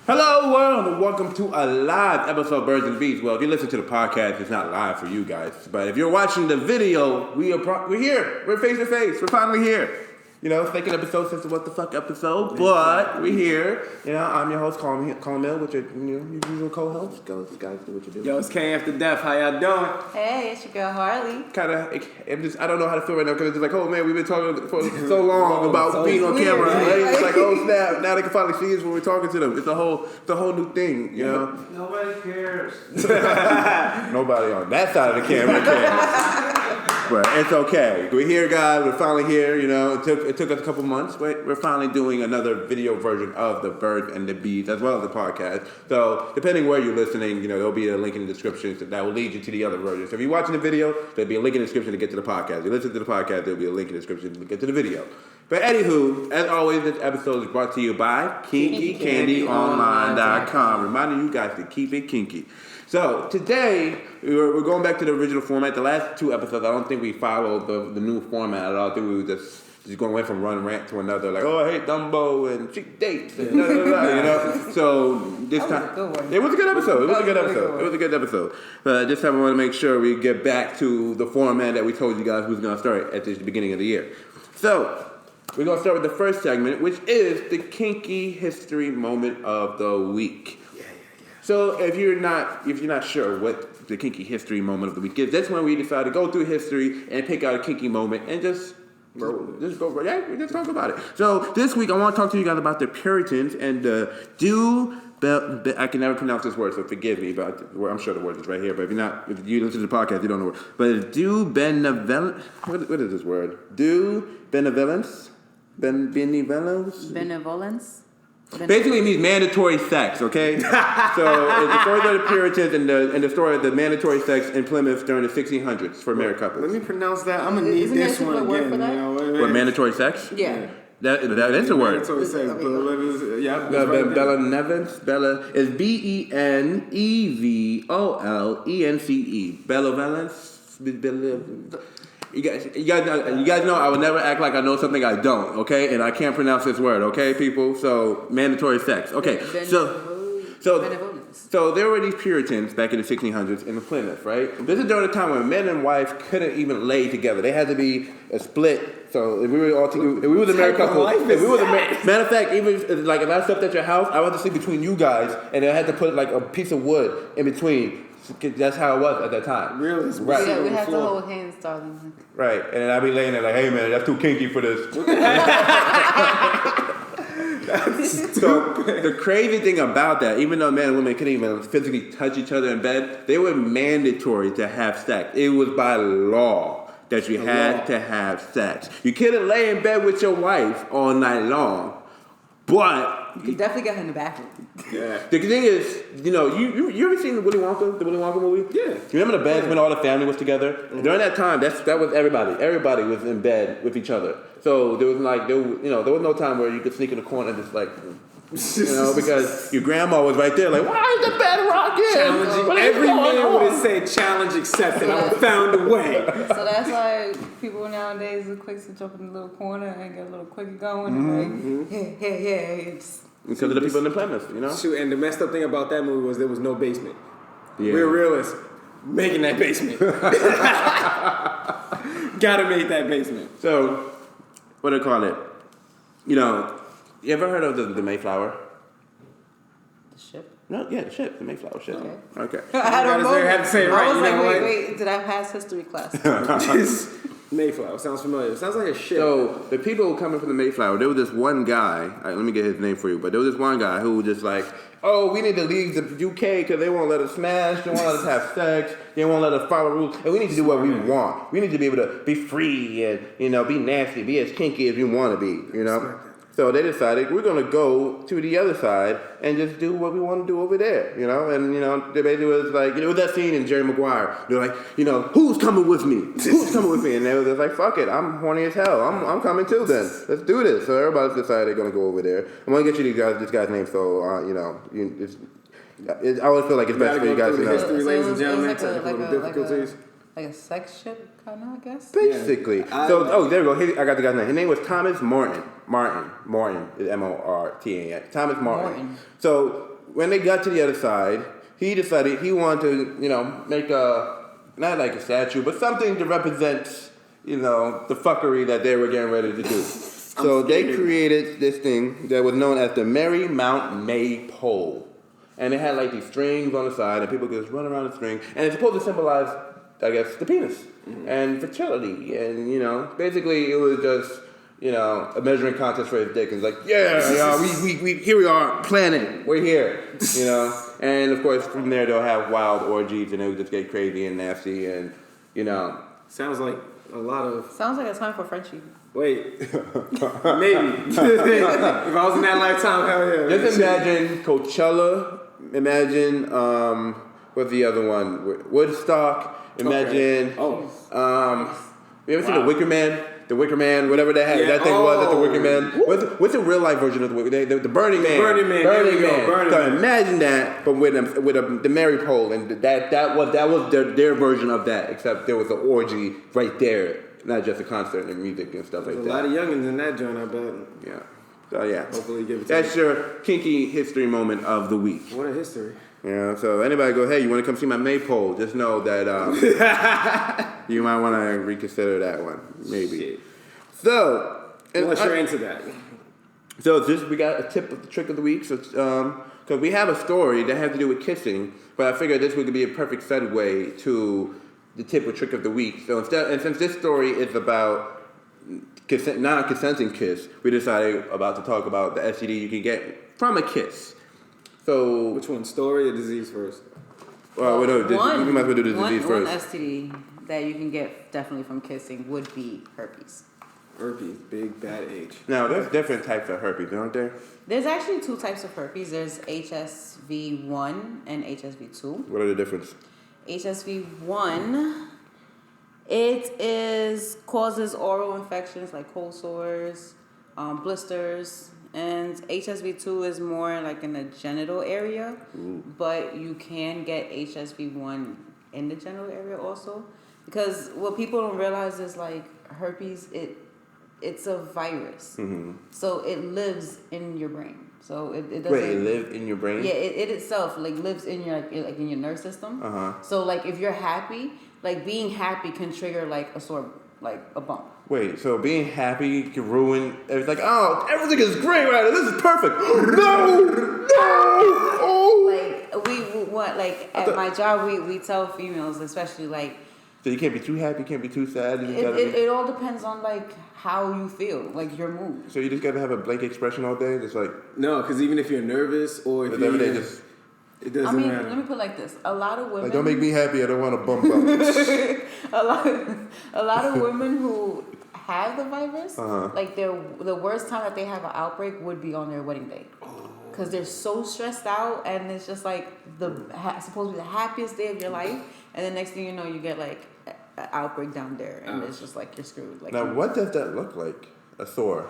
Hello world and welcome to a live episode of Birds and Bees. Well, if you listen to the podcast, it's not live for you guys. But if you're watching the video, we're here. We're face to face. We're finally here. You know, second episode since the What the Fuck episode, but we're here. You know, I'm your host, Colin Mill, with your usual co-host. Guys, do what you do. Yo, it's K After Death. How y'all doing? Hey, it's your girl Harley. I don't know how to feel right now because it's like, oh man, we've been talking for so long about being on camera. Right? It's like, oh snap, now they can finally see us when we're talking to them. It's a whole new thing, you know? Nobody cares. Nobody on that side of the camera cares. But it's okay. We're here, guys. We're finally here. You know, it took us a couple months, but we're finally doing another video version of the Birds and the Bees as well as the podcast. So depending where you're listening, you know, there'll be a link in the description that will lead you to the other version. So if you're watching the video, there'll be a link in the description to get to the podcast. If you listen to the podcast, there'll be a link in the description to get to the video. But anywho, as always, this episode is brought to you by KinkyCandyOnline.com, reminding you guys to keep it kinky. So today, we're going back to the original format. The last two episodes, I don't think we followed the new format at all. I think we were just going from one rant to another, like, oh, I hate Dumbo and cheap dates, and blah, blah, blah, you know? So this time, it was a good episode. It was a good episode. But this time I want to make sure we get back to the format that we told you guys was going to start at the beginning of the year. So we're going to start with the first segment, which is the kinky history moment of the week. So if you're not sure what the kinky history moment of the week is, that's when we decide to go through history and pick out a kinky moment and just talk about it. So this week I want to talk to you guys about the Puritans and the I can never pronounce this word, so forgive me. But I'm sure the word is right here. But if you listen to the podcast, you don't know it. But benevolence. What is this word? Benevolence. Benevolence. Basically, it means mandatory sex, okay? So, it's the story of the Puritans and the story of the mandatory sex in Plymouth during the 1600s for married couples. Let me pronounce that. I'm going to need this one again. You know, what, mandatory sex? Yeah. That is a word. Mandatory sex. Yeah. Bella is Benevolence. Benevolence. You guys know I would never act like I know something I don't, okay? And I can't pronounce this word, okay, people? So, mandatory sex. Okay, so there were these Puritans back in the 1600s in Plymouth, right? This is during a time when men and wives couldn't even lay together. They had to be a split. So if we were all together, if we were the married couple, matter of fact, even like if I slept at your house, I would have to sleep between you guys, and I had to put like a piece of wood in between. That's how it was at that time. Really? Right. Yeah, we have to hold hands, darling. Right. And then I'd be laying there like, hey, man, that's too kinky for this. So the crazy thing about that, even though men and women couldn't even physically touch each other in bed, they were mandatory to have sex. It was by law that you had to have sex. You couldn't lay in bed with your wife all night long, but you could definitely get her in the bathroom. Yeah. The thing is, you know, you ever seen the Willy Wonka movie? Yeah. You remember the beds when all the family was together? Mm-hmm. During that time, that was everybody. Everybody was in bed with each other. So there was there was no time where you could sneak in the corner and just like, you know, because your grandma was right there, like, why is the bed rocking? Challenging. Every man would have said challenge accepted. I found a way. So that's why people nowadays are quick to jump in the little corner and get a little quicker going. Mm-hmm. And like, it's because of the people in the Plymouth, you know? Shoot, and the messed up thing about that movie was there was no basement. Yeah. We're realists. Making that basement. Gotta make that basement. So, what do they call it? You know, you ever heard of the Mayflower? The ship? No, yeah, the ship. The Mayflower ship. Okay. I don't know. Have to say it right. I was like, wait, did I pass history class? Mayflower. Sounds familiar. It sounds like a ship. So, the people coming from the Mayflower, there was this one guy, let me get his name for you, but there was this one guy who was just like, oh, we need to leave the UK because they won't let us smash, they won't let us have sex, they won't let us follow rules, and we need to do what we want. We need to be able to be free and, you know, be nasty, be as kinky as you want to be, you know? So they decided we're going to go to the other side and just do what we want to do over there, you know? And, you know, they basically was like, you know, that scene in Jerry Maguire. They're like, you know, who's coming with me? Who's coming with me? And they were just like, fuck it, I'm horny as hell. I'm coming too then. Let's do this. So everybody's decided they're going to go over there. I'm going to get you this guy's name so, you know, I always feel like it's best for you guys to know. History, ladies and gentlemen, technical difficulties. Like a sex ship, kind of, I guess. Basically. There we go. I got the guy's name. His name was Thomas Morton. Morton is Mortan. Thomas Morton. So when they got to the other side, he decided he wanted to, make not like a statue, but something to represent, the fuckery that they were getting ready to do. So they created this thing that was known as the Mary Mount May pole. And it had like these strings on the side, and people could just run around the string. And it's supposed to symbolize, I guess, the penis and fertility. And, basically it was just, a measuring contest for his dick. And it's like, we here we are, planning, we're here, And of course, from there they'll have wild orgies, and it'll just get crazy and nasty, and, Sounds like a lot of... Sounds like a time for Frenchie. Wait. Maybe. If I was in that lifetime, hell yeah. Just imagine Coachella. Imagine, what's the other one? Woodstock. Imagine, you ever seen The Wicker Man? The Wicker Man, whatever that thing was at the Wicker Man. What's the real life version of the Wicker Man? The Burning Man. Burning Man. So imagine that, but with the Mary pole, and that was their version of that, except there was an orgy right there, not just a concert and music and stuff like that. A lot of youngins in that joint, I bet. Yeah. So yeah. Hopefully give it to That's your kinky history moment of the week. What a history. Yeah, so anybody go, hey, you want to come see my maypole? Just know that you might want to reconsider that one, maybe. Shit. So, unless you're into that. So we got a tip of the trick of the week. So, because we have a story that has to do with kissing, but I figured this would be a perfect segue to the tip or trick of the week. So since this story is about non-consenting kiss, we decided to talk about the STD you can get from a kiss. So which one, story or disease first? We might as well do the disease first. One STD that you can get definitely from kissing would be herpes. Herpes, big bad H. Now there's different types of herpes, aren't there? There's actually 2 types of herpes. There's HSV1 and HSV2. What are the differences? HSV1, it causes oral infections like cold sores, blisters. And HSV2 is more like in the genital area, but you can get HSV1 in the genital area also. Because what people don't realize is like herpes, it's a virus. Mm-hmm. So it lives in your brain. So it doesn't... Wait, it lives in your brain? Yeah, it itself like lives in your in your nerve system. Uh-huh. So like if you're happy, like being happy can trigger like a bump. Wait, so being happy can ruin... It's like, oh, everything is great right now. This is perfect. No! Like, at my job, we tell females, especially, like... So you can't be too happy, you can't be too sad. It all depends on, like, how you feel, like, your mood. So you just gotta have a blank expression all day? Just like... No, because even if you're nervous or if you're... It doesn't matter. Let me put it like this. A lot of women... Like, don't make me happy. I don't want to bump up. a lot of women who have the virus, like the worst time that they have an outbreak would be on their wedding day. Because they're so stressed out, and it's just like supposed to be the happiest day of your life, and the next thing you know, you get like an outbreak down there, and it's just like you're screwed. Like, now, what does that look like? A sore?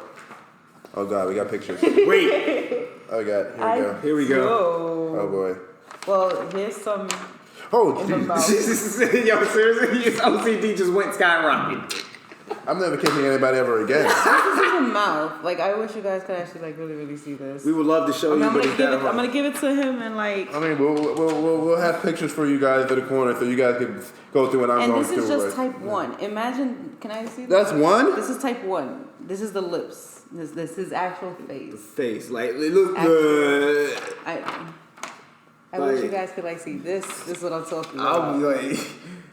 Oh God, we got pictures. Wait. Oh God, here we go. Oh boy. Well, here's some. Oh jeez. Yo, seriously, his OCD just went skyrocket. I'm never kissing anybody ever again. This is in the mouth. Like, I wish you guys could actually like really see this. We would love to show you, I'm gonna give it to him and like. I mean, we'll have pictures for you guys in the corner so you guys can go through what I'm going through. And this is just type 1. Imagine, can I see this? That's 1? This is type 1. This is the lips. This is actual face. The face, like it looks good. I wish you guys could like see this. This is what I'm talking about. I'll be like.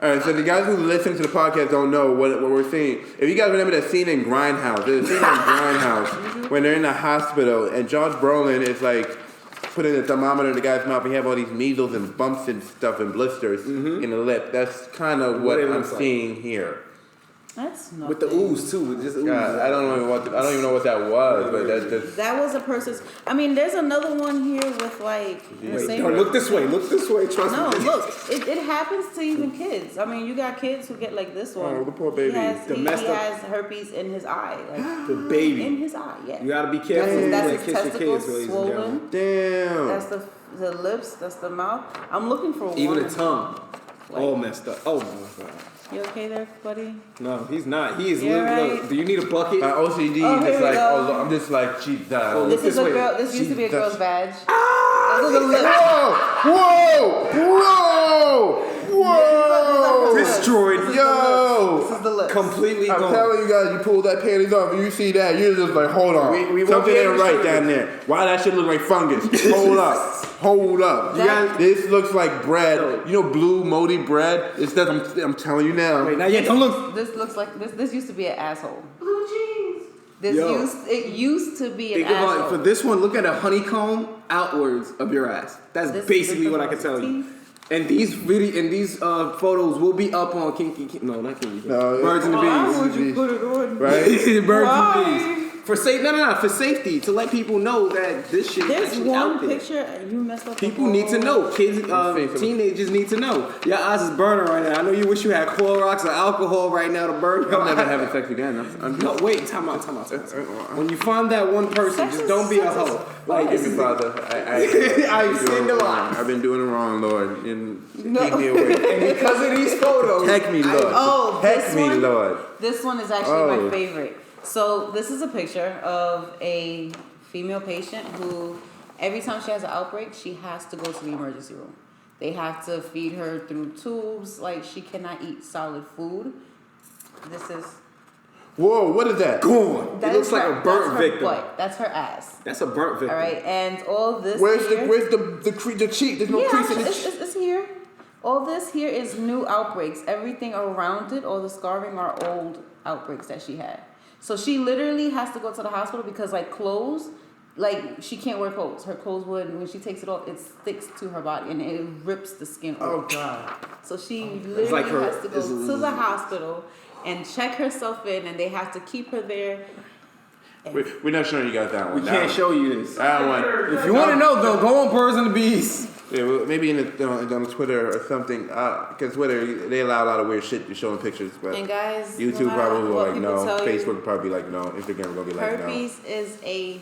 All right, so the guys who listen to the podcast don't know what we're seeing. If you guys remember that scene in Grindhouse, there's a scene in Grindhouse when they're in the hospital and Josh Brolin is like putting a thermometer in the guy's mouth. And he have all these measles and bumps and stuff and blisters in the lip. That's kind of what I'm seeing here. That's nothing. With the ooze too, with just ooze. God, I don't even know what that was, but that's just. That was a person's. I mean, there's another one here with like. Wait, look this way. Look this way. Trust me. No, look. It happens to even kids. I mean, you got kids who get like this one. Oh, the poor baby. He has herpes in his eye. Like, the baby. In his eye, yeah. You gotta be careful. That's his testicles swollen. Damn. That's the lips. That's the mouth. I'm looking for one. Even the tongue. All messed up. Oh my God. You okay there, buddy? No, he's not. He is You're literally. right. Do you need a bucket? My OCD Oh, is here just we like, go. oh, I'm just like, cheap down. This is this a way. girl. This used to be a girl's badge. Ah! Those are the lips. Whoa! Whoa! Destroyed. Yo! This is the lips. Completely I'm gone. telling you guys, you pull that panties off and you see that, you're just like, hold on. We won't Something be able ain't to right show down you. there. Why that shit look like fungus? Hold up. Hold up. You guys- This looks like bread. You know blue moldy bread? It's that I'm telling you now. Wait, not yet. Don't look. This looks like this used to be an asshole. Blue jeans. Yo. It used to be an Think about it. asshole. For this one, look at a honeycomb outwards of your ass. That's This- basically this what I can tell you. And these photos will be up on No, not Kinky. No, Birds and the Why Bees. would you put it on? Right? Birds Why? and the Bees. For safety, to let people know that this shit is There's actually one out there. picture you messed up. People need to know. Kids, teenagers need to know. Your eyes is burning right now. I know you wish you had Clorox or alcohol right now to burn your I'm never eyes. having sex again. No, wait, time out. When you find that one person, just don't be a hoe. Like, Give me, Father. I've seen the line. I've been doing it wrong, Lord. And No. take me away. And because of these photos, Heck me, Lord. Oh, Heck this me, one? Lord. This one is actually Oh. my favorite. So this is a picture of a female patient who, every time she has an outbreak, she has to go to the emergency room. They have to feed her through tubes. Like, she cannot eat solid food. This is. Whoa, what is that? gone. It looks like a burnt that's her victim. butt. That's her ass. That's a burnt victim. All right, and all this. Where's here, the cheek? There's no yeah, crease in the it's here. All this here is new outbreaks. Everything around it, all the scarring are old outbreaks that she had. So she literally has to go to the hospital because, like, clothes, like, she can't wear clothes. Her clothes would, when she takes it off, it sticks to her body and it rips the skin off. Oh, God. So she literally like her- has to go to the hospital and check herself in, and they have to keep her there. We're not showing you guys that one. We can't show you this. That one. If you want to know, though, go on Birds and the Bees. Yeah, well, maybe on Twitter or something. Because Twitter, they allow a lot of weird shit to show in pictures. But And guys, YouTube no matter probably will what like people no. tell you, Facebook probably like no. Instagram will be like no. herpes is a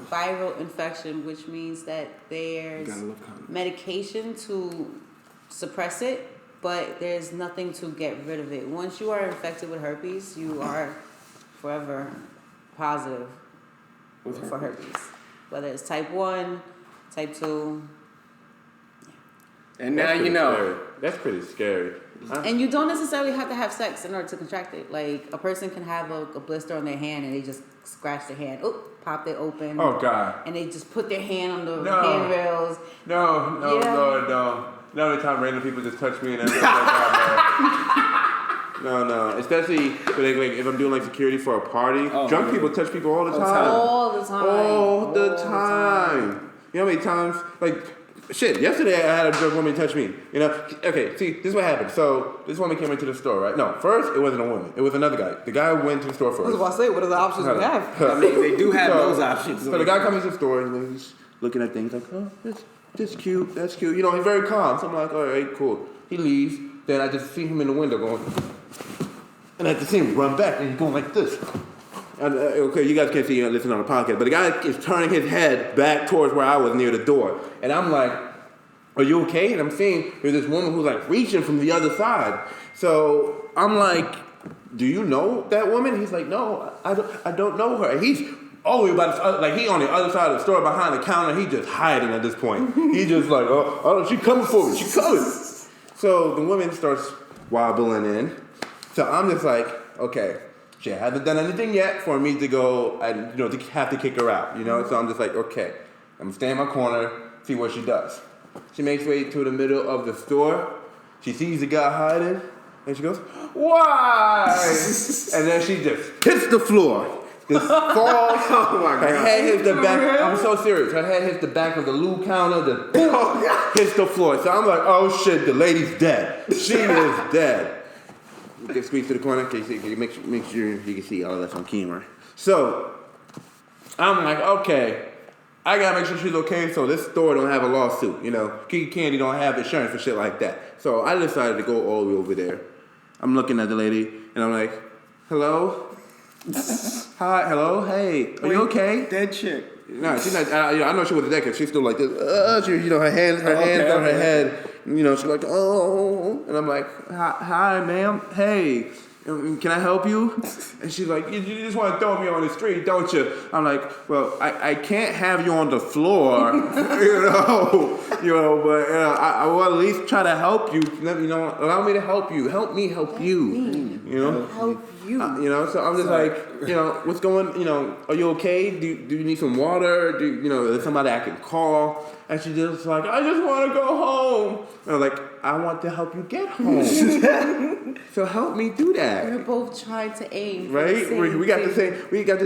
viral infection, which means that there's Gotta love condoms. medication to suppress it, but there's nothing to get rid of it. Once you are infected with herpes, you are forever positive for herpes. Whether it's type 1, type 2. And now That's you pretty know. scary. That's pretty scary. And you don't necessarily have to have sex in order to contract it. Like, a person can have a blister on their hand and they just scratch their hand. Oop, pop it open. Oh, God. And they just put their hand on the No. handrails. No, Yeah. Lord, no. No, the time random people just touch me and everything like that, man. No. Especially like if I'm doing like security for a party. Oh, Drunk yeah. people touch people all the time. All the time. All the time. You know how many times? Like, shit, yesterday I had a drunk woman touch me. You know? Okay, see, this is what happened. So, this woman came into the store, right? No, first, it wasn't a woman. It was another guy. The guy went to the store first. I was about to say, what are the options we have? I mean, they do have those options. So the guy comes to the store and he's looking at things like, oh, that's cute, that's cute. You know, he's very calm. So I'm like, all right, cool. He leaves. Then I just see him in the window going, and I just see him run back and he's going like this. And, okay, you guys can't see, listen on the podcast, but the guy is turning his head back towards where I was near the door. And I'm like, are you okay? And I'm seeing there's this woman who's like reaching from the other side. So I'm like, do you know that woman? He's like, no, I don't know her. And he's all the way like he on the other side of the store behind the counter. He just hiding at this point. He's just like, oh, she coming for me. She coming. So the woman starts wobbling in. So I'm just like, okay, she hasn't done anything yet for me to go and to have to kick her out. So I'm just like, okay, I'm gonna stay in my corner, see what she does. She makes way to the middle of the store. She sees the guy hiding, and she goes, why? And then she just hits the floor. Just falls. Oh my Her God. head hits the back. I'm so serious. Her head hits the back of the loo counter. Just boom, hits the floor. So I'm like, oh shit, the lady's dead. She is dead. You can squeeze to the corner. Okay, make sure you can see all that's on camera. So I'm like, okay, I gotta make sure she's okay. So this store don't have a lawsuit. Kiki Candy don't have insurance for shit like that. So I decided to go all the way over there. I'm looking at the lady and I'm like, hello. Hi, hello, hey, are you okay? Dead chick. No, she's not. I know she wasn't dead because she's still like this. Her hands on her head, she's like, oh, and I'm like, hi, ma'am, hey. Can I help you? And she's like, you just want to throw me on the street, don't you? I'm like, well, I can't have you on the floor, but I will at least try to help you. Allow me to help you. Help me help you. Help you. So I'm just like, what's going? Are you okay? Do you need some water? Is somebody I can call? And she's just like, I just want to go home. And I'm like, I want to help you get home. So help me do that. We're both trying to aim. Right? We got the same.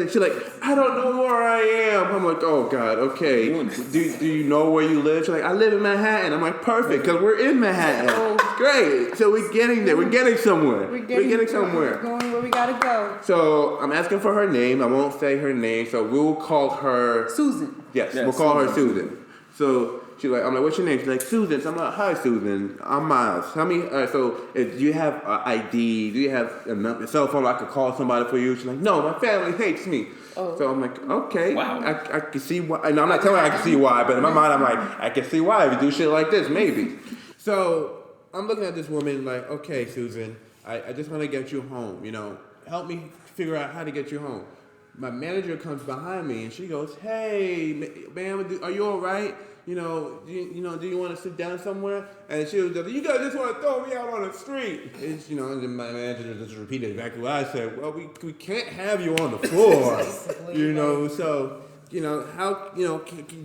She's like, I don't know where I am. I'm like, oh God, okay. Do you know where you live? She's like, I live in Manhattan. I'm like, perfect, because we're in Manhattan. Oh. Great. So we're getting there. We're getting somewhere. We're getting somewhere. We're going where we gotta go. So I'm asking for her name. I won't say her name. So we'll call her Susan. Yes, we'll call her Susan. So I'm like, what's your name? She's like, Susan. So I'm like, hi, Susan. I'm Miles. Tell me, do you have ID? Do you have a cell phone I could call somebody for you? She's like, no, my family hates me. Oh. So I'm like, okay. Wow. I can see why. And I'm not telling her I can see why, but in my mind, I'm like, I can see why if you do shit like this, maybe. So I'm looking at this woman like, okay, Susan, I just want to get you home. Help me figure out how to get you home. My manager comes behind me and she goes, hey, ma'am, are you all right? Do you want to sit down somewhere? And she was just, you guys just want to throw me out on the street. And, and then my manager just repeated exactly what I said. Well, we can't have you on the floor, so... how, do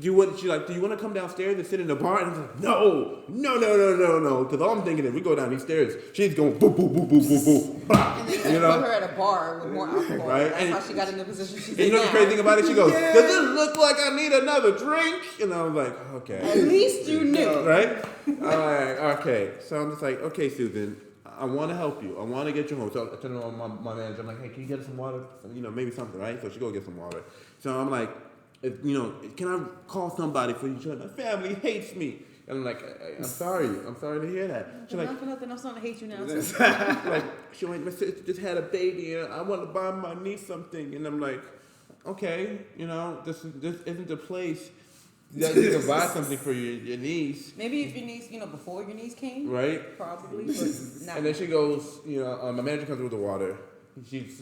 you want to come downstairs and sit in the bar? And I'm like, no. Because all I'm thinking is we go down these stairs, she's going boop, boop, boop, boop, boop, boop, bah. And then put her at a bar with more alcohol. Right? That's how she got in the position she's in. And the crazy thing about it, she goes, does it look like I need another drink? And I was like, okay. At least you knew. Right? I'm like, okay. So I'm just like, okay, Susan, I want to help you. I want to get you home. So I turn on my manager. I'm like, hey, can you get some water? Maybe something, right? So she go get some water. So I'm like, can I call somebody for you? She's like, my family hates me. And I'm like, I'm sorry to hear that. She's like, nothing, I'm starting to hate you now. She's like, my sister just had a baby and I want to buy my niece something. And I'm like, okay, this isn't the place that you can buy something for your niece. Maybe if your niece, before your niece came. Right. Probably, but not. And then she goes, my manager comes with the water. She's,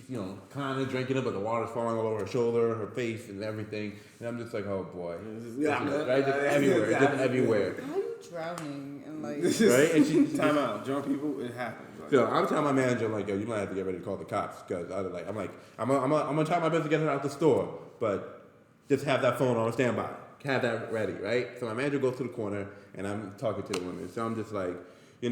kind of drinking it, but the water's falling all over her shoulder, her face, and everything. And I'm just like, oh boy. Right? Just everywhere. How are you drowning? And right? And she time out. Drunk people, it happens. So I'm telling my manager, like, yo, you might have to get ready to call the cops. Because I'm going to try my best to get her out the store. But just have that phone on standby. Have that ready, right? So my manager goes to the corner, and I'm talking to the woman. So I'm just like, we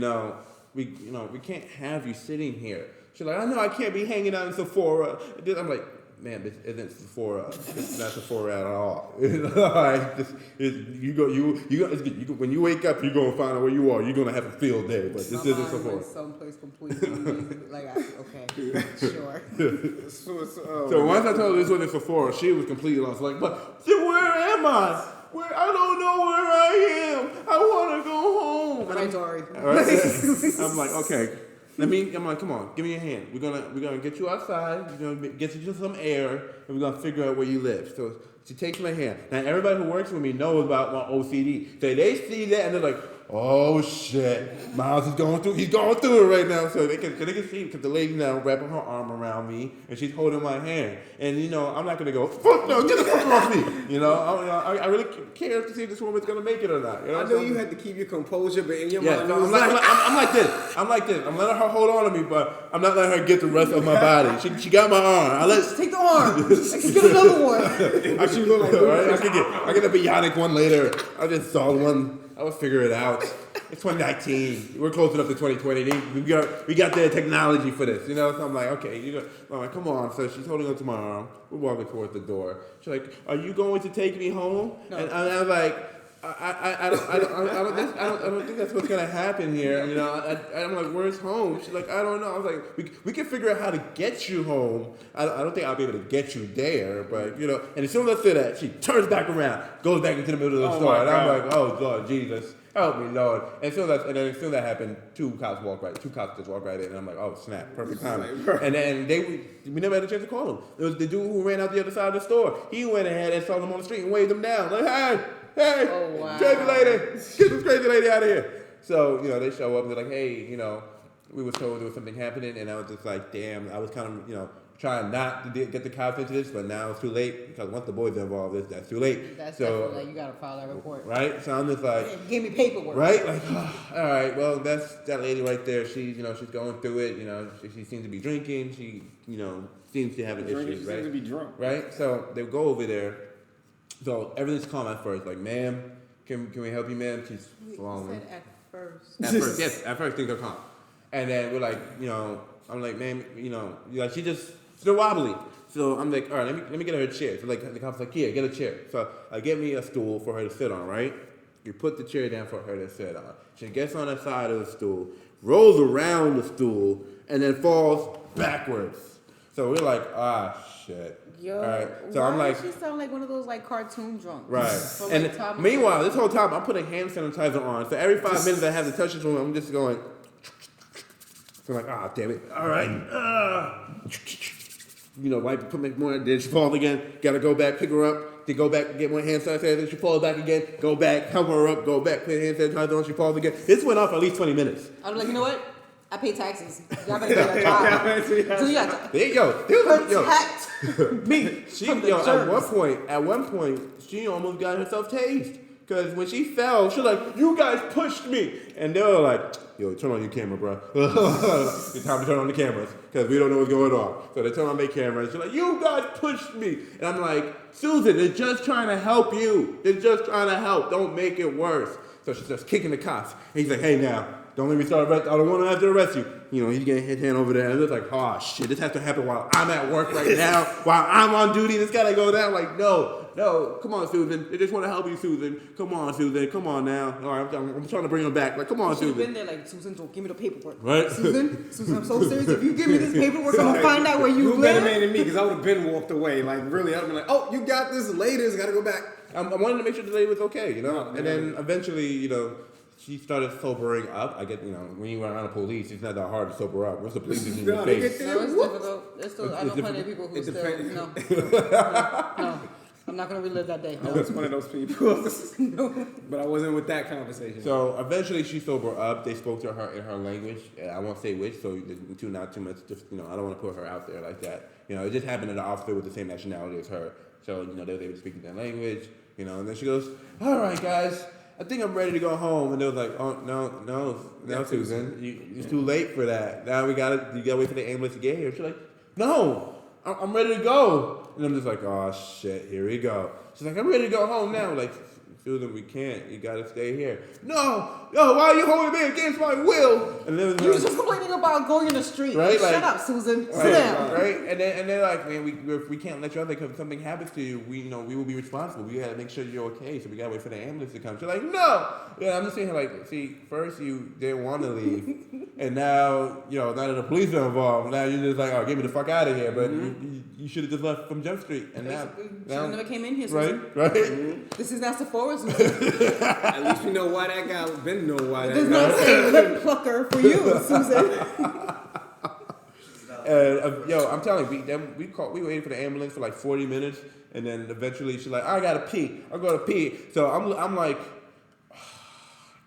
can't have you sitting here. She's like, I know I can't be hanging out in Sephora. I'm like, man, this isn't Sephora. It's not Sephora at all. When you wake up, you're gonna find out where you are. You're gonna have a field day, but this isn't Sephora. Someplace completely okay, sure. So once I told her this wasn't Sephora, she was completely lost. Like, but where am I? I don't know where I am. I want to go home. Right, Dory. Right? I'm like, okay. I'm like, come on, give me your hand. We're gonna get you outside. We're gonna get you some air, and we're gonna figure out where you live. So she takes my hand. Now everybody who works with me knows about my OCD. So they see that and they're like, oh shit, Miles is going through. He's going through it right now. So they can see because the lady now wrapping her arm around me and she's holding my hand. And I'm not gonna go, fuck no, get the fuck off me. I really care to see if this woman's gonna make it or not. I know you had to keep your composure, but in your mind, I'm like this. I'm letting her hold on to me, but I'm not letting her get the rest of my body. She got my arm. Take the arm. Get another one. I get a bionic one later. I just saw one. I will figure it out. It's 2019. We're close enough to 2020. We got the technology for this, So I'm like, okay, I'm like, come on. So she's holding on to my arm. We're walking towards the door. She's like, are you going to take me home? No. And I was like, I don't think that's what's gonna happen here. I'm like, where's home? She's like, I don't know. I was like, we can figure out how to get you home. I don't think I'll be able to get you there, but And as soon as I say that, she turns back around, goes back into the middle of the store, and I'm like, oh Lord Jesus, help me, Lord. And then as soon as that happened, two cops just walked right in, and I'm like, oh snap, perfect timing. And then we never had a chance to call him. It was the dude who ran out the other side of the store. He went ahead and saw them on the street and waved them down, like, hey, oh, wow. crazy lady, get this crazy lady out of here. So, they show up and they're like, hey, we were told there was something happening, and I was just like, damn, I was kind of, trying not to get the cops into this, but now it's too late, because once the boys are involved, that's too late. That's so, definitely like, you gotta file that report. Right? So I'm just like... Give me paperwork. Right? Like, all right, well, that's that lady right there. She's, she's going through it. She seems to be drinking. She, seems to have an issue, right? She seems to be drunk. Right? So they go over there. So everything's calm at first. Like, ma'am, can we help you, ma'am? She's swallowing. Said at first. At first, yes. At first, things are calm. And then we're like, I'm like, ma'am, like she just still wobbly. So I'm like, all right, let me get her a chair. So like the cop's like, yeah, get a chair. So I get me a stool for her to sit on, right? You put the chair down for her to sit on. She gets on the side of the stool, rolls around the stool, and then falls backwards. So we're like, shit. Yo, all right. So why I'm like, does she sound like one of those like cartoon drunks? right. From, And like, meanwhile, this whole time I'm putting hand sanitizer on. So every 5 minutes I have to touch this one, I'm just going. So I'm like, damn it. All right. Wipe, make more. Then she falls again. Gotta go back, pick her up. Then go back, get more hand sanitizer. Then she falls back again. Go back, help her up. Go back, put hand sanitizer on. She falls again. This went on for at least 20 minutes. I was like, you know what? I pay taxes. Y'all better do your job. Do your job. Protect me. She, from the germs. at one point, she almost got herself tased. Because when she fell, she was like, you guys pushed me. And they were like, yo, turn on your camera, bro. It's time to turn on the cameras because we don't know what's going on. So they turn on their cameras. She's like, you guys pushed me. And I'm like, Susan, they're just trying to help you. They're just trying to help. Don't make it worse. So she's just kicking the cops. And he's like, hey, now, don't let me start arrest. I don't want to have to arrest you. He's getting his hand over there. And it's like, oh, shit, this has to happen while I'm at work right now. While I'm on duty, this got to go down. Like, no, come on, Susan. They just want to help you, Susan. Come on, Susan. Come on now. All right, I'm trying to bring them back. Like, come on, Susan. You've been there like, Susan, don't give me the paperwork. Right? Susan, I'm so serious. If you give me this paperwork, I'm going to find out where you live. Better man than me because I would have been walked away. Like, really, I would have been like, oh, you got this later. Got to go back. I wanted to make sure the lady was okay, No, and then eventually, she started sobering up. I get, when you run around the police, it's not that hard to sober up. Once the police is in your face. No, it's difficult. It's still, I know plenty of people who still, no. I'm not going to relive that day. No. I was one of those people. No. But I wasn't with that conversation. So eventually she sobered up. They spoke to her in her language. I won't say which, so not too much. Just, I don't want to put her out there like that. It just happened to an officer with the same nationality as her. So, they was able to speak their language, and then she goes, all right, guys, I think I'm ready to go home. And they was like, oh, no, Susan, it's too late for that. Now you gotta wait for the ambulance to get here. She's like, no, I'm ready to go. And I'm just like, oh, shit, here we go. She's like, I'm ready to go home now. Like, Susan, we can't. You gotta stay here. No, why are you holding me against my will? And then you was just complaining about going in the street. Right? Shut up, Susan. Right, sit down. Right? And they're like, man, we can't let you out there because if something happens to you, we will be responsible. We gotta make sure you're okay. So we gotta wait for the ambulance to come. She's like, no. Yeah, I'm just saying, like, see, first you didn't want to leave, and now now that the police are involved, now you're just like, oh, get me the fuck out of here. But you should have just left from Jump Street. And now never came in here, Susan. Right. Mm-hmm. This is not Sephora, Susan. At least we know why that guy. Ben know why that guy. Does not say lip plucker for you, Susan. And I'm telling you, we waited for the ambulance for like 40 minutes, and then eventually she's like, I gotta pee. I'm gonna pee. So I'm like,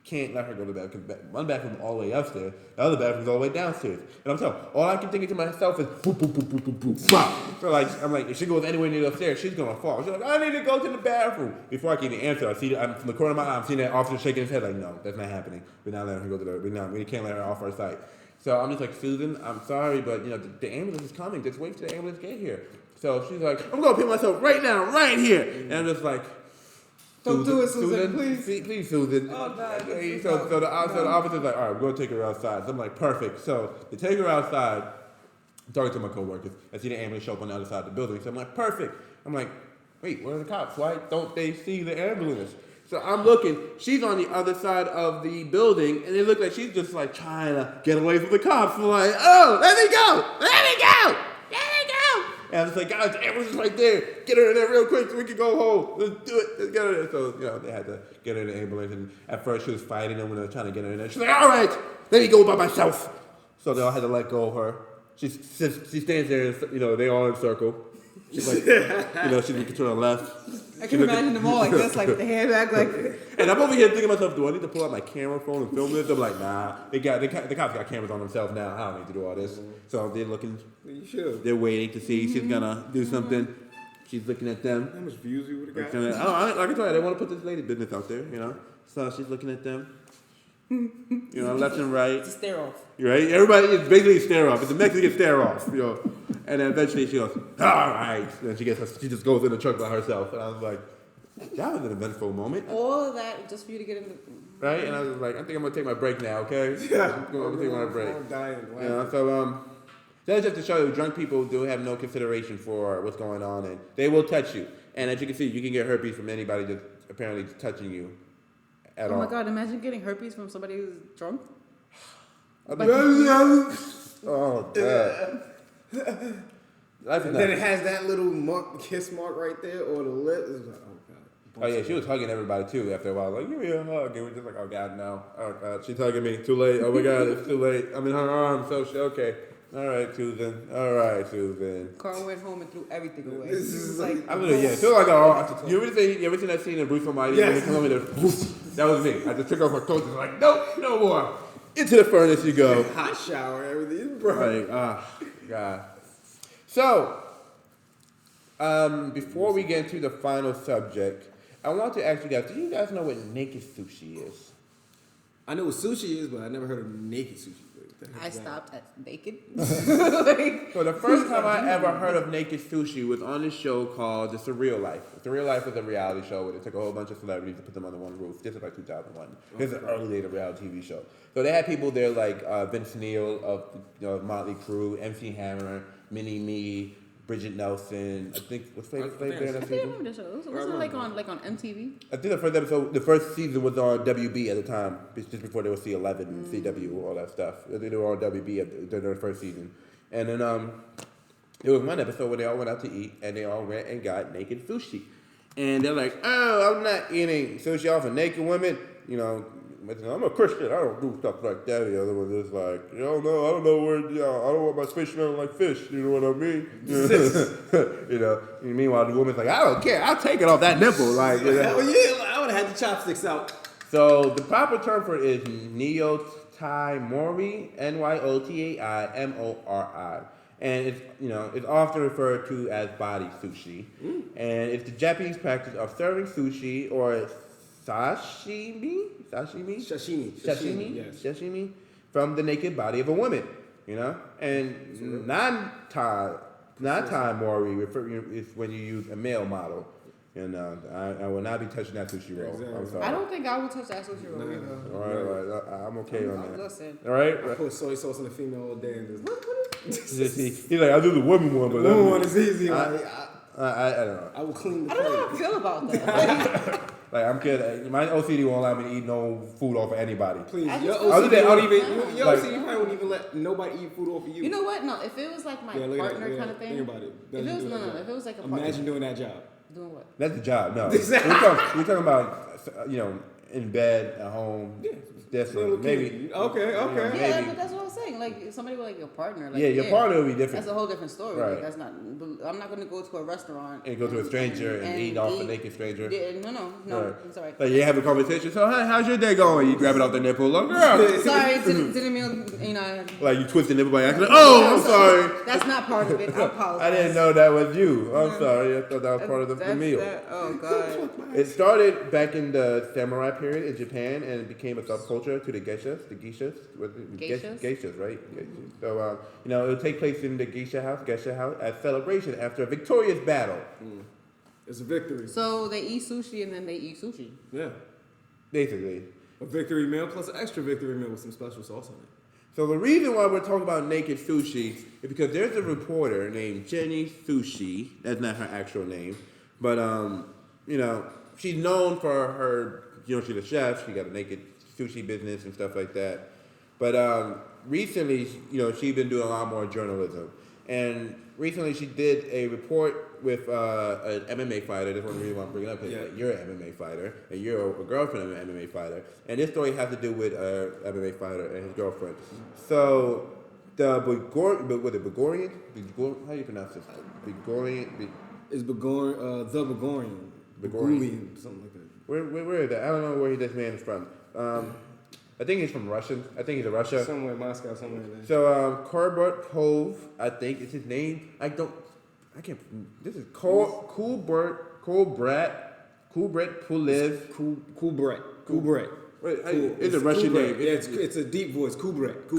can't let her go to the bathroom because one bathroom's all the way upstairs, the other bathroom's all the way downstairs. And I'm telling you, all I can think to myself is boop, boop, boop, boop, boop, boop, bop. So I'm like, if she goes anywhere near upstairs, she's gonna fall. She's like, I need to go to the bathroom. Before I can even answer, I'm from the corner of my eye, I'm seeing that officer shaking his head like, no, that's not happening. We're not letting her go to we can't let her off our site. So I'm just like, Susan, I'm sorry, but the ambulance is coming. Just wait till the ambulance get here. So she's like, I'm gonna pee myself right now, right here. And I'm just like, don't do it, Susan, please. Please, Susan. Oh, God. So the officer's like, all right, we're going to take her outside. So I'm like, perfect. So they take her outside. I'm talking to my coworkers. I see the ambulance show up on the other side of the building. So I'm like, perfect. I'm like, wait, where are the cops? Why don't they see the ambulance? So I'm looking. She's on the other side of the building, and it looks like she's just like trying to get away from the cops. I'm like, oh, let me go. And I was like, guys, the ambulance is right there. Get her in there real quick so we can go home. Let's do it. Let's get her in there. So, they had to get her in the ambulance. And at first, she was fighting them when they were trying to get her in there. She's like, all right, let me go by myself. So they all had to let go of her. She stands there, and, they all in a circle. She's like, she's in control of left. I can imagine them all like this, like with the hair back, like. And I'm over here thinking to myself, do I need to pull out my camera phone and film this? I'm like, nah. The cops got cameras on themselves now. I don't need to do all this. So they're looking. You should. They're waiting to see she's gonna do something. She's looking at them. How much views you would have got? Like I told you, they want to put this lady business out there, So she's looking at them. Left and right. It's a stare off. Right? Everybody is basically a stare off. It's a Mexican stare off, And then eventually she goes, all right. And she just goes in the truck by herself. And I was like, that was an eventful moment. All of that just for you to get in the... Right? And I was like, I think I'm going to take my break now, okay? I'm going to take my break. I'm dying. So that's just to show you, drunk people do have no consideration for what's going on. And they will touch you. And as you can see, you can get herpes from anybody just apparently touching you at all. Oh my God, imagine getting herpes from somebody who's drunk. Oh, God. And then it has that little kiss mark right there, or the lip. It's like, oh God. Oh yeah, she was hugging everybody too after a while. Like, give me a hug. And we're just like, oh God, no. Oh God, she's hugging me. Too late. Oh my God, it's too late. I'm in her arms. So okay. All right, Susan. Carl went home and threw everything away. This is like, I'm gonna, so like, you ever seen that scene in Bruce Almighty? Yes. When he comes over that was me. I just took off my clothes and was like, nope, no more. Into the furnace you go. hot shower, everything, bro. Like, God. So, before we get into the final subject, I want to ask you guys, do you guys know what naked sushi is? I know what sushi is, but I never heard of naked sushi. I stopped at naked. So the first time I ever heard of naked sushi was on this show called The Surreal Life. The Surreal Life was a reality show where they took a whole bunch of celebrities and put them under one roof. This was like 2001. This is an early day of reality TV show. So they had people there like Vince Neil of Motley Crue, MC Hammer, Mini Me, Bridget Nelson. I think what's favorite there in that I think I season? remember the show. Wasn't it like on MTV? I think the first season was on WB at the time, just before they were C11 and CW, all that stuff. They were on WB during the first season. And then there was one episode where they all went out to eat, and they all went and got naked sushi. And they're like, oh, I'm not eating sushi off of naked women. I'm a Christian. I don't do stuff like that. The other one is like, I don't know where, I don't want my fish smelling like fish. You know what I mean? Meanwhile, the woman's like, I don't care. I'll take it off that nipple. Like, Hell yeah, I would have had the chopsticks out. So the proper term for it is Nyotai-mori, Nyotaimori. And it's often referred to as body sushi. And it's the Japanese practice of serving sushi or sashimi, yes. from the naked body of a woman, and non-tai-mori is when you use a male model, and I will not be touching that sushi roll. Exactly. I'm sorry. I don't think I would touch that sushi roll either. All right, I'm okay on that. Listen. All right. I put soy sauce in the female all day and He's like, I do the woman one, but the woman one is easy. I don't know. I will clean the I don't know how I feel about that. Like, I'm good. My OCD won't allow me to eat no food off of anybody. Please, I your just- OCD Other won't than- even. Your like- OCD probably wouldn't even let nobody eat food off of you. You know what? No, if it was like my look at partner that, kind of thing. Think about it. If it was if it was like a partner. Imagine doing that job. Doing what? That's the job. No, Exactly. we're talking about in bed at home. Yeah. That's Little maybe. kid. Okay. Yeah, Maybe. but that's what I'm saying. Like if somebody with like your partner. Like, Yeah, your partner will be different. That's a whole different story. Right. Like, that's not. I'm not going to go to a restaurant And go to a stranger and eat off a naked stranger. Yeah, no, Right. it's alright. Like you have a conversation. So how's your day going? You grab it off the nipple. Like, girl. Sorry, didn't mean Like you twist the nipple by accident. Oh, I'm sorry. That's not part of it. I apologize. I didn't know that was you. I'm sorry. I thought that was part of the That's meal. Oh God. It started back in the samurai period in Japan, and it became a subculture to the geishas. Geishas, right? So, it'll take place in the geisha house as celebration after a victorious battle. It's a victory. So they eat sushi and then they eat sushi. Yeah. Basically. A victory meal plus an extra victory meal with some special sauce on it. So the reason why we're talking about naked sushi is because there's a reporter named Jenny Sushi. That's not her actual name, but she's known for her. She's a chef. She got a naked sushi business and stuff like that. But recently, she's been doing a lot more journalism. And recently, she did a report with an MMA fighter. That's one reason why I'm bringing it up. Because you're an MMA fighter, and you're a girlfriend of an MMA fighter. And this story has to do with an MMA fighter and his girlfriend. So Begorian? How do you pronounce this? Begorian? It's Begorian, the Begorian. Begorian, something like that. Where is that? I don't know where this man is from. I think he's from Russia. I think he's a Russia. Somewhere in Moscow, somewhere there. So, Corbett Pov, I think is his name. I can't, this is Kulbret Pulev. Kubret. It's a Russian name. Yeah, it's a deep voice. Kubret.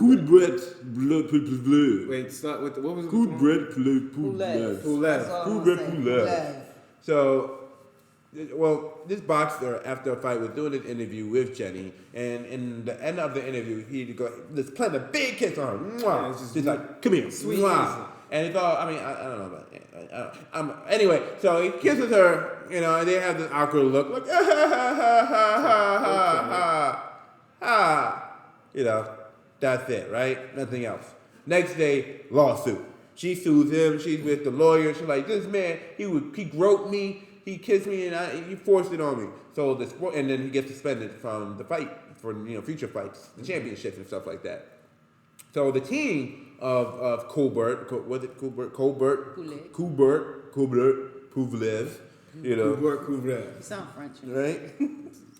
Wait, start with what was it? Pulev. So, well, this boxer, after a fight, was doing an interview with Jenny, and in the end of the interview, he'd go, let's plant a big kiss on her. Mwah. Yeah, it's just like, come here. Sweet. Mwah. And it's all, I don't know about it. Anyway, so he kisses her, and they have this awkward look, like, that's it, right? Nothing else. Next day, lawsuit. She sues him. She's with the lawyer. She's like, this man, he groped me, he kissed me, and he forced it on me. So and then he gets suspended from the fight for future fights, the championships and stuff like that. So the team of Kubert Pulev, You sound French. right?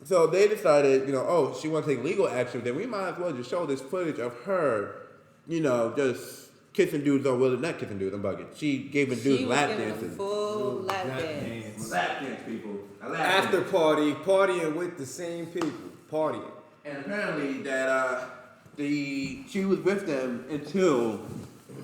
So they decided, she wants to take legal action. Then we might as well just show this footage of her, just kissing dudes on not kissing dudes. I'm bugging. She gave dudes lap dances. Full lap dance. Lap dance, people. After partying with the same people, partying. And apparently that she was with them until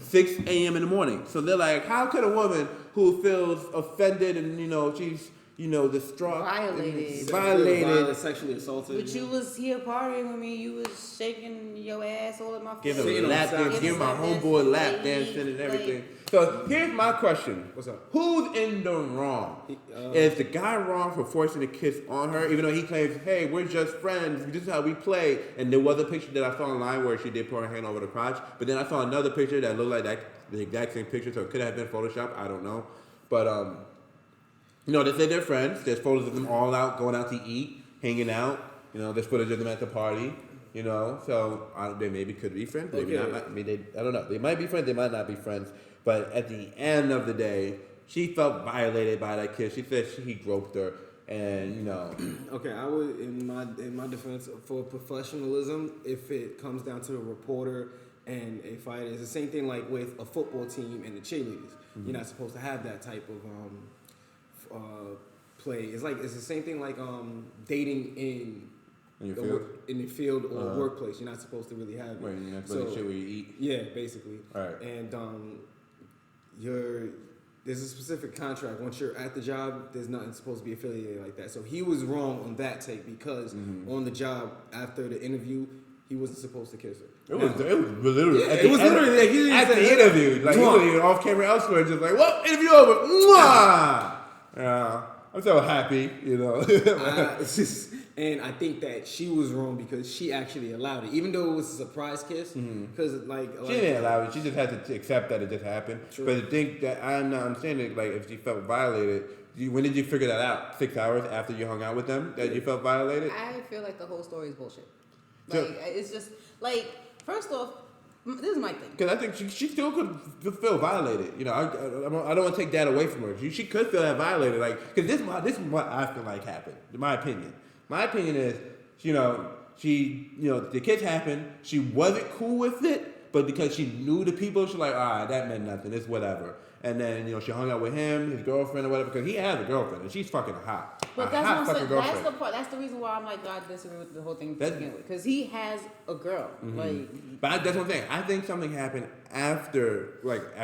6 a.m. in the morning. So they're like, how could a woman who feels offended and she's distraught, violated, sexually assaulted, but you was here partying with me, you was shaking your ass all in my face, giving lap dance, giving my homeboy lap dancing and everything. So here's my question. What's up? Who's in the wrong? Is the guy wrong for forcing a kiss on her, even though he claims, hey, we're just friends, this is how we play? And there was a picture that I saw online where she did put her hand over the crotch, but then I saw another picture that looked like the exact same picture, so it could have been Photoshop, I don't know. But, they say they're friends. There's photos of them all out, going out to eat, hanging out. There's footage of them at the party. So they maybe could be friends. Maybe not. I don't know. They might be friends. They might not be friends. But at the end of the day, she felt violated by that kiss. She said he groped her, and Okay, I would in my defense for professionalism, if it comes down to a reporter and a fighter, it's the same thing like with a football team and the cheerleaders. Mm-hmm. You're not supposed to have that type of play. It's the same thing like dating in the field or workplace. You're not supposed to really have it. Right, you're not supposed to shit where you eat. Yeah, basically. All right. And there's a specific contract. Once you're at the job, there's nothing supposed to be affiliated like that. So he was wrong on that take because on the job after the interview, he wasn't supposed to kiss her. It was literally. Yeah, it was literally like he at the interview. Like he wasn't even off camera elsewhere, just like, well, interview over. Mwah! I'm so happy, And I think that she was wrong because she actually allowed it, even though it was a surprise kiss. Because she didn't allow it. She just had to accept that it just happened. True. But the thing that I'm not understanding, like if she felt violated, when did you figure that out? 6 hours after you hung out with them that you felt violated? I feel like the whole story is bullshit. It's just like, first off, this is my thing. Because I think she still could feel violated. I don't want to take that away from her. She could feel that violated. Because this is what I feel like happened. In my opinion. My opinion is, the kiss happened. She wasn't cool with it, but because she knew the people, she's like, all right, that meant nothing. It's whatever. And then, she hung out with him, his girlfriend or whatever, because he has a girlfriend, and she's fucking hot. But that's the part. That's the reation why I'm like, God, disagree with the whole thing to begin with. Because he has a girl. Mm-hmm. But that's what I'm saying. I think something happened after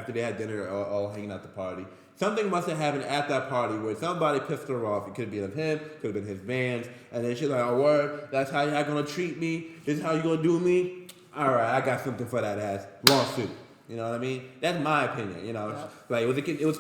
they had dinner, all hanging out the party. Something must have happened at that party where somebody pissed her off. It could have been of him, could have been his bands. And then she's like, oh, word, that's how y'all gonna treat me? This is how you gonna do me? All right, I got something for that ass. Lawsuit. You know what I mean? That's my opinion. Like it was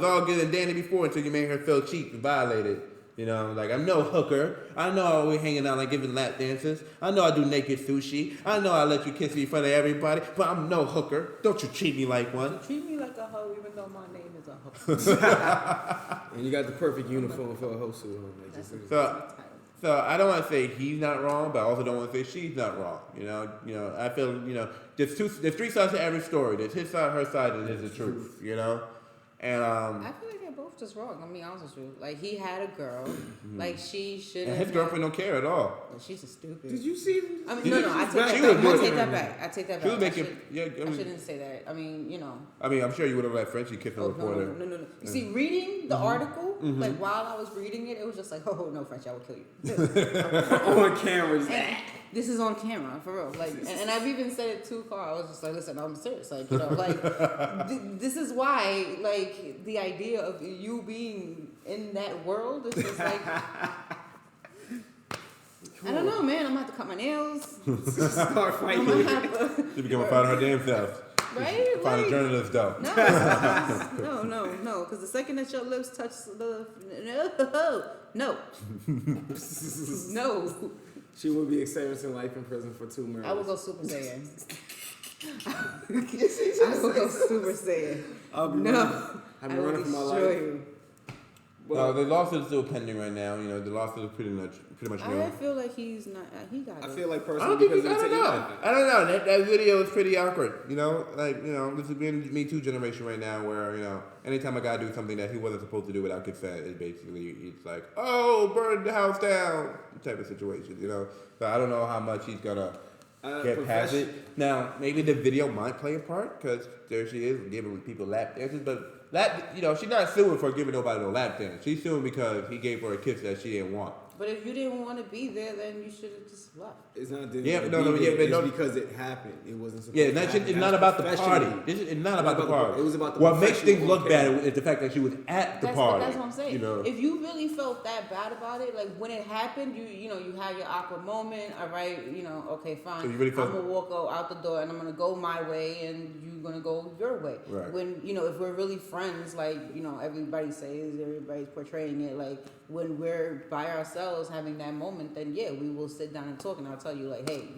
all good and dandy before until you made her feel cheap and violated. I'm no hooker. I know we're hanging out and giving lap dances. I know I do naked sushi. I know I let you kiss me in front of everybody, but I'm no hooker. Don't you treat me like one. Treat me like a hoe, even though my name is a hoe. And you got the perfect uniform for a hoe suit on. So I don't want to say he's not wrong, but I also don't want to say she's not wrong. I feel there's three sides to every story. There's his side, her side, and there's the truth. And I feel like they're both just wrong. I'm gonna be honest with you. Like he had a girl, like she should. And his girlfriend don't care at all. She's just stupid. Did you see? I mean, no, I take that back. I take that back. She was making. I shouldn't say that. I mean, I mean, I'm sure you would have let Frenchie kiss a reporter. No. You see, reading the article, like while I was reading it, it was just like, oh no, Frenchie, I will kill you. On camera. This is on camera, for real. Like, and I've even said it too far. I was just like, listen, I'm serious. Like, like, this is why, like, the idea of you being in that world is just like, I don't know, man. I'm gonna have to cut my nails. Start fighting. She become a fighter her damn self. Right? Find a journalist, though. No. Because the second that your lips touch the no. She would be experiencing life in prison for 2 murders. I would go Super Saiyan. I would go Super Saiyan. I'll be running for my life. You. Well, the lawsuit is still pending right now. The lawsuit is pretty much new. I feel like he's not. He got. I feel like I personally don't know. That video is pretty awkward. This is being Me Too generation right now, where anytime a guy do something that he wasn't supposed to do without consent, it's like, oh, burn the house down type of situation. So I don't know how much he's gonna get past it. Now maybe the video might play a part because there she is giving people lap dances, but. She's not suing for giving nobody no lap dance. She's suing because he gave her a kiss that she didn't want. But if you didn't want to be there, then you should have just left. It's not because it happened. It wasn't supposed to happen. It's not about the party. It's not about the party. It was about the what makes things look bad is the fact that she was at the party. That's what I'm saying. If you really felt that bad about it, like when it happened, you had your awkward moment. All right, okay, fine. So you really I'm gonna walk out the door and I'm gonna go my way, and you're gonna go your way. Right. When if we're really friends, like everybody's portraying it like when we're by ourselves having that moment, then yeah, we will sit down and talk, and I'll tell you like, hey,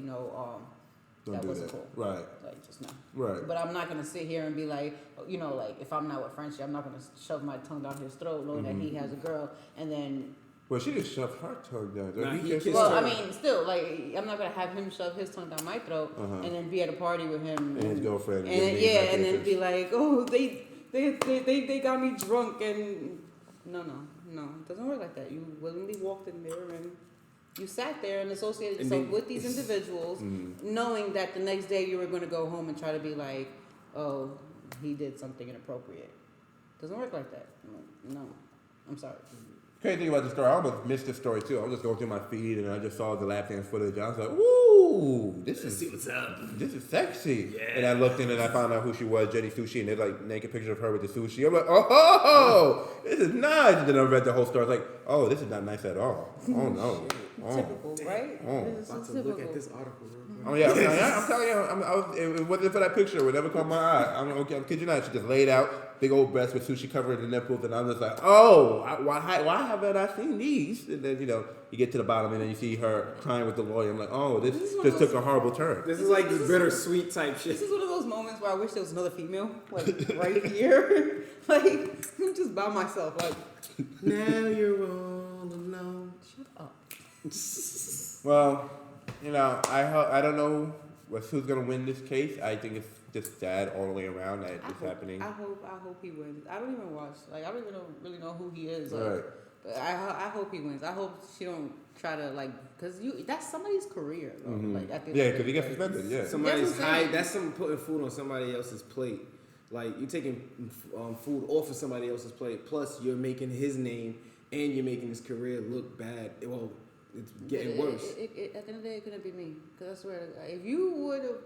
that wasn't cool. Right. Like just no. Right. But I'm not gonna sit here and be like, like if I'm not with Frenchie, I'm not gonna shove my tongue down his throat, knowing that he has a girl, and then. Well, she just shoved her tongue down. Well, I mean, still, like, I'm not gonna have him shove his tongue down my throat, and then be at a party with him and his girlfriend, and then be like, oh, they got me drunk, and no, it doesn't work like that. You willingly walked in there and you sat there and associated yourself with these individuals, knowing that the next day you were going to go home and try to be like, oh, he did something inappropriate. Doesn't work like that. No, I'm sorry. Crazy thing about the story, I almost missed this story too. I was just going through my feed and I just saw the lap dance footage. I was like, "Ooh, this is sexy." Yeah. And I looked in and I found out who she was, Jenny Sushi, and there's like naked picture of her with the sushi. I'm like, "Oh, this is nice." And then I read the whole story. I was like, "Oh, this is not nice at all." Oh no. Typical, right? Oh. I'm about to look at this article. Oh yeah, I'm telling you, it wasn't for that picture. It would never caught my eye. I'm kidding you not. She just laid out, big old breasts with sushi covering the nipples, and I'm just like, oh, why haven't I seen these? And then you get to the bottom, and then you see her crying with the lawyer. I'm like, oh, this just took a horrible turn. This is like this bittersweet type shit. This is one of those moments where I wish there was another female, like right here, like I'm just by myself, like. Now you're all alone. Shut up. Well. I don't know who's gonna win this case. I think it's just sad all the way around that it's happening. I hope he wins. I don't even watch. Like I don't even really know who he is. Like, right. But I hope he wins. I hope she don't try to because that's somebody's career. Though. Mm-hmm. Like because he gets suspended. Yeah. Somebody's that's some putting food on somebody else's plate. Like you taking food off of somebody else's plate. Plus you're making his name and you're making his career look bad. Well. It's getting worse. At the end of the day, it couldn't be me. Because I swear, if you would have...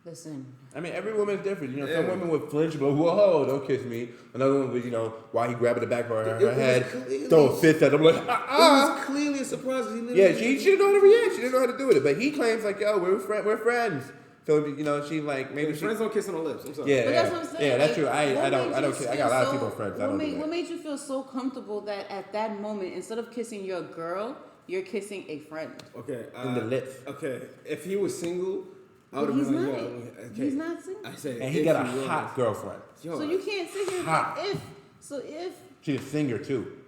Listen. I mean, every woman's different. Some women would flinch, but whoa, don't kiss me. Another one would, why he grabbing the back of her head, throw a fist at him, like, It was clearly a surprise. She didn't know how to react. She didn't know how to do it. But he claims, like, yo, we're friends. So, she like, maybe friends don't kiss on the lips. I'm sorry. Yeah, but that's what I'm saying. Yeah, that's true. I don't kiss. I got a lot of people friends. What made you feel so comfortable that at that moment, instead of kissing your girl, you're kissing a friend? Okay. In the lips. Okay. If he was single, I would have been like, okay. He's not single. I said, and he got a hot girlfriend. So you can't sit here. Hot. If she's a singer too.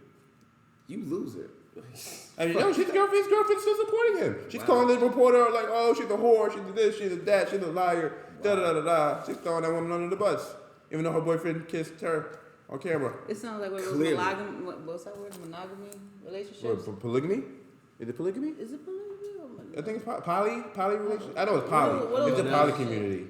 You lose it. And his girlfriend's still supporting him. She's calling the reporter like, oh, she's a whore, she's a this, she's a that, she's a liar, da da da da. She's throwing that woman under the bus, even though her boyfriend kissed her on camera. It sounds like what's that word? Monogamy relationships. What, polygamy? Is it polygamy? Is it polygamy? I think it's poly relationship. I know it's poly. It's a poly community.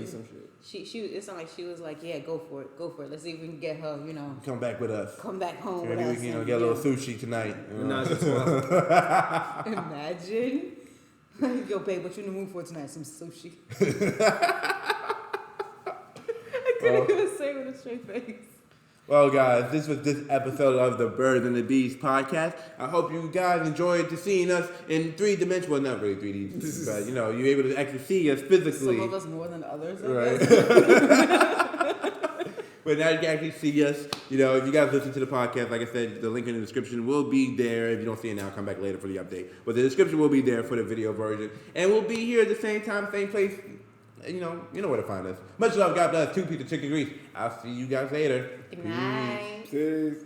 Some shit. It sounded like she was like, yeah, go for it. Let's see if we can get her, Come back with us. come back home Maybe with we us. can get a little sushi tonight. Imagine. Yo, babe, what you in the mood for tonight? Some sushi. I couldn't even say it with a straight face. Well, guys, this was this episode of the Birds and the Bees podcast. I hope you guys enjoyed seeing us in 3 dimensions. Well, not really 3D, but you're able to actually see us physically. Some of us more than others, Right. But now you can actually see us. If you guys listen to the podcast, like I said, the link in the description will be there. If you don't see it now, come back later for the update. But the description will be there for the video version. And we'll be here at the same time, same place. You know where to find us. Much love, God bless. 2 pieces of chicken grease. I'll see you guys later. Good night. Peace.